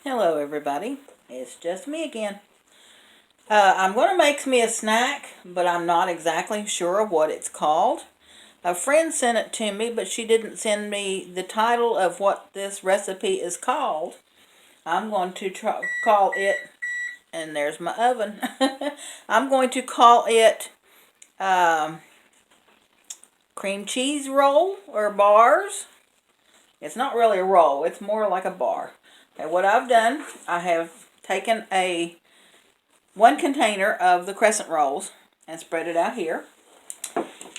Hello everybody, it's just me again. I'm going to make me a snack, but I'm not exactly sure of what it's called. A friend sent it to me, but she didn't send me the title of what this recipe is called. I'm going to call it, and there's my oven. I'm going to call it cream cheese roll or bars. It's not really a roll, it's more like a bar. Okay, what I've done, I have taken one container of the Crescent Rolls and spread it out here.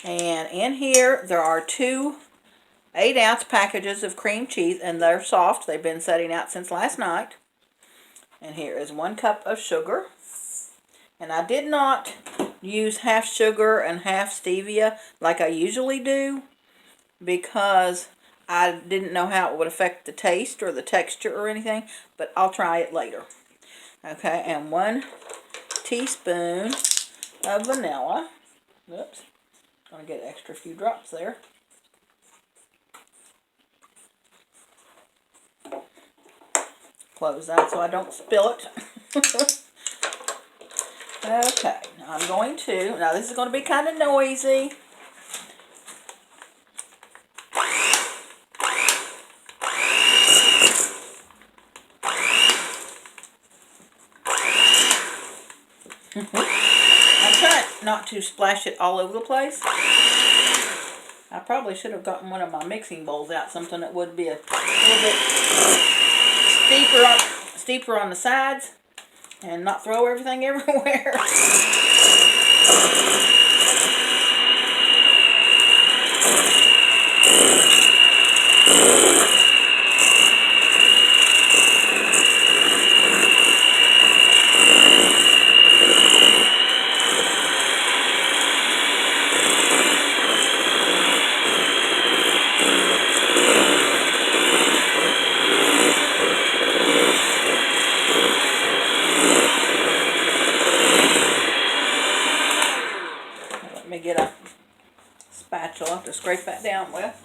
And in here there are two 8-ounce packages of cream cheese, and they're soft. They've been setting out since last night. And here is 1 cup of sugar. And I did not use half sugar and half stevia like I usually do, because I didn't know how it would affect the taste or the texture or anything, but I'll try it later. Okay, and 1 teaspoon of vanilla. Oops, gonna get an extra few drops there. Close that so I don't spill it. Okay, now I'm going to, now this is going to be kind of noisy. I'm trying not to splash it all over the place. I probably should have gotten one of my mixing bowls out, something that would be a little bit steeper on the sides and not throw everything everywhere. Let me get a spatula to scrape that down with.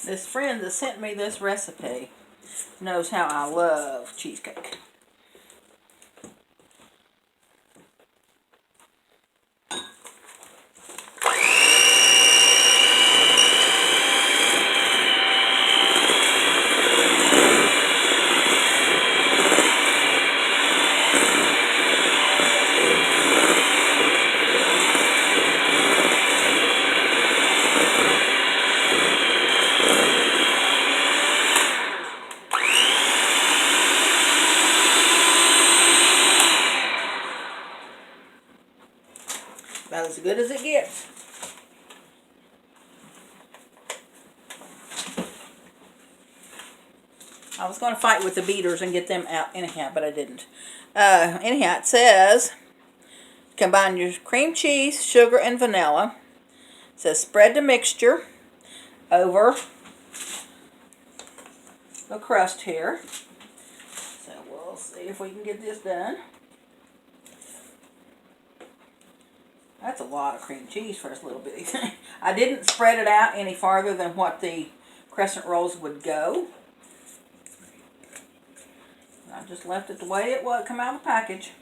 This friend that sent me this recipe knows how I love cheesecake. About as good as it gets. I was going to fight with the beaters and get them out anyhow, but I didn't. Anyhow, it says, combine your cream cheese, sugar, and vanilla. It says spread the mixture over the crust here. So we'll see if we can get this done. That's a lot of cream cheese for this little bitty thing. I didn't spread it out any farther than what the Crescent Rolls would go. I just left it the way it would come out of the package.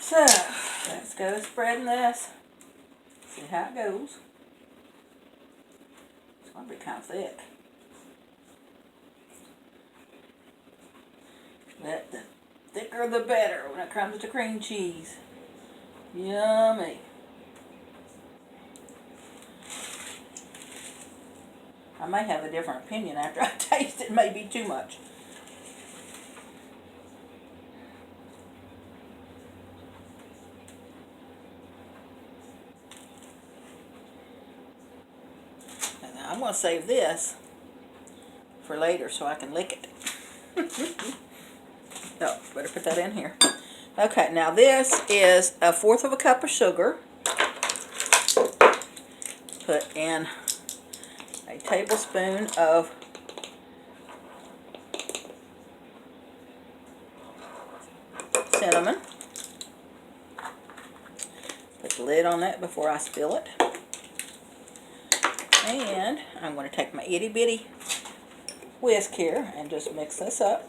So, let's go spreading this. See how it goes. It's going to be kind of thick. The thicker the better when it comes to cream cheese. Yummy. I may have a different opinion after I taste it. Maybe too much. And I'm going to save this for later so I can lick it. Oh, better put that in here. Okay, now this is 1/4 cup of sugar. put in a tablespoon of cinnamon. Put the lid on that before I spill it. And I'm going to take my itty bitty whisk here and just mix this up.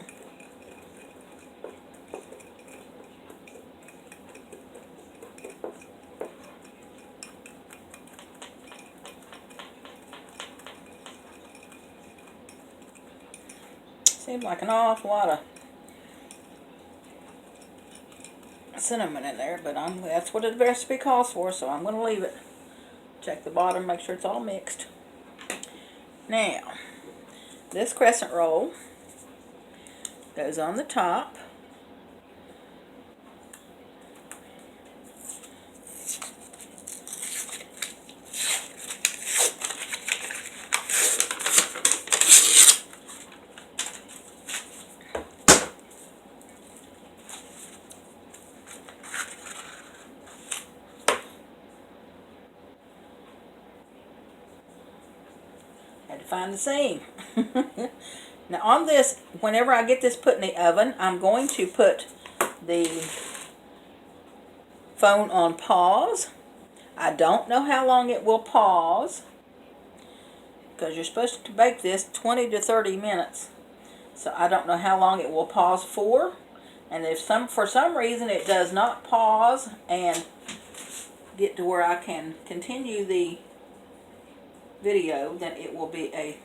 Seems like an awful lot of cinnamon in there, but that's what the recipe calls for, so I'm going to leave it. Check the bottom, make sure it's all mixed. Now, this crescent roll goes on the top. Had to find the seam. Now on this, whenever I get this put in the oven, I'm going to put the phone on pause. I don't know how long it will pause, because you're supposed to bake this 20 to 30 minutes. So I don't know how long it will pause for. And if for some reason it does not pause and get to where I can continue the video, then it will be a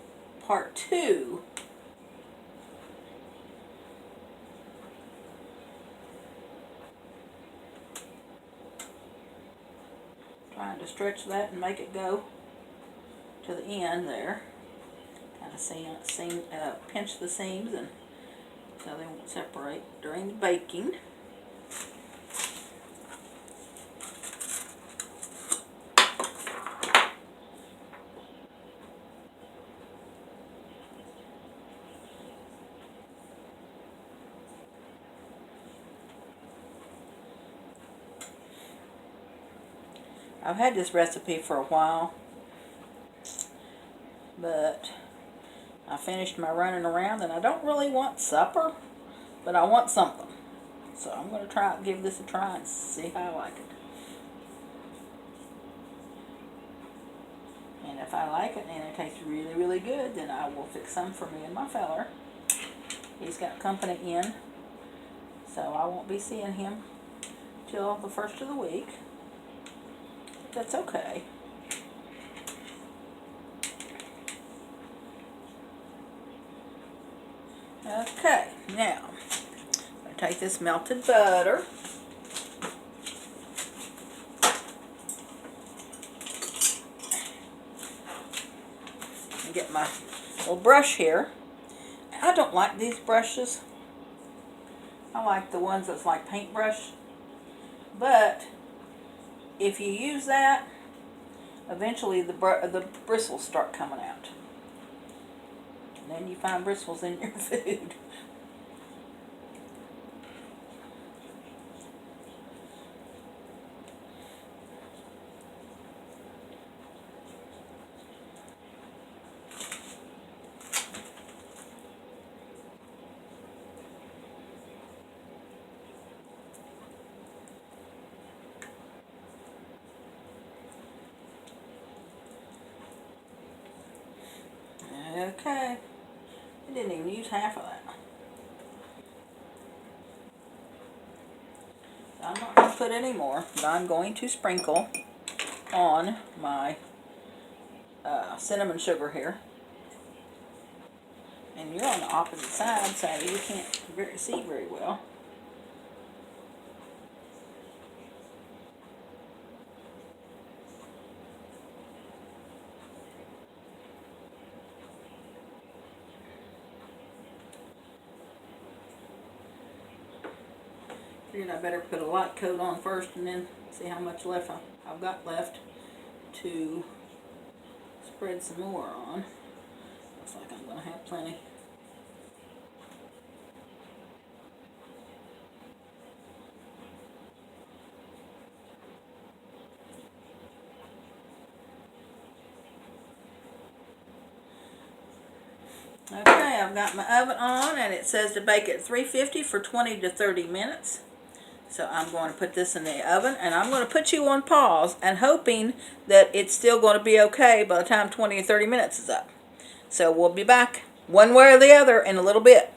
part 2. Trying to stretch that and make it go to the end there. Kind of pinch the seams and so they won't separate during the baking. I've had this recipe for a while, but I finished my running around and I don't really want supper, but I want something. So I'm going to give this a try and see how I like it. And if I like it and it tastes really, really good, then I will fix some for me and my feller. He's got company in, so I won't be seeing him till the first of the week. That's okay. Okay, now I'm going to take this melted butter and get my little brush here. I don't like these brushes. I like the ones that's like paintbrush, but if you use that, eventually the bristles start coming out. And then you find bristles in your food. Okay, I didn't even use half of that. I'm not going to put any more, but I'm going to sprinkle on my cinnamon sugar here. And you're on the opposite side, so you can't see very well. Figured I better put a light coat on first and then see how much left I've got left to spread some more on. Looks like I'm going to have plenty. Okay, I've got my oven on, and it says to bake at 350 for 20 to 30 minutes. So I'm going to put this in the oven, and I'm going to put you on pause and hoping that it's still going to be okay by the time 20 or 30 minutes is up. So we'll be back one way or the other in a little bit.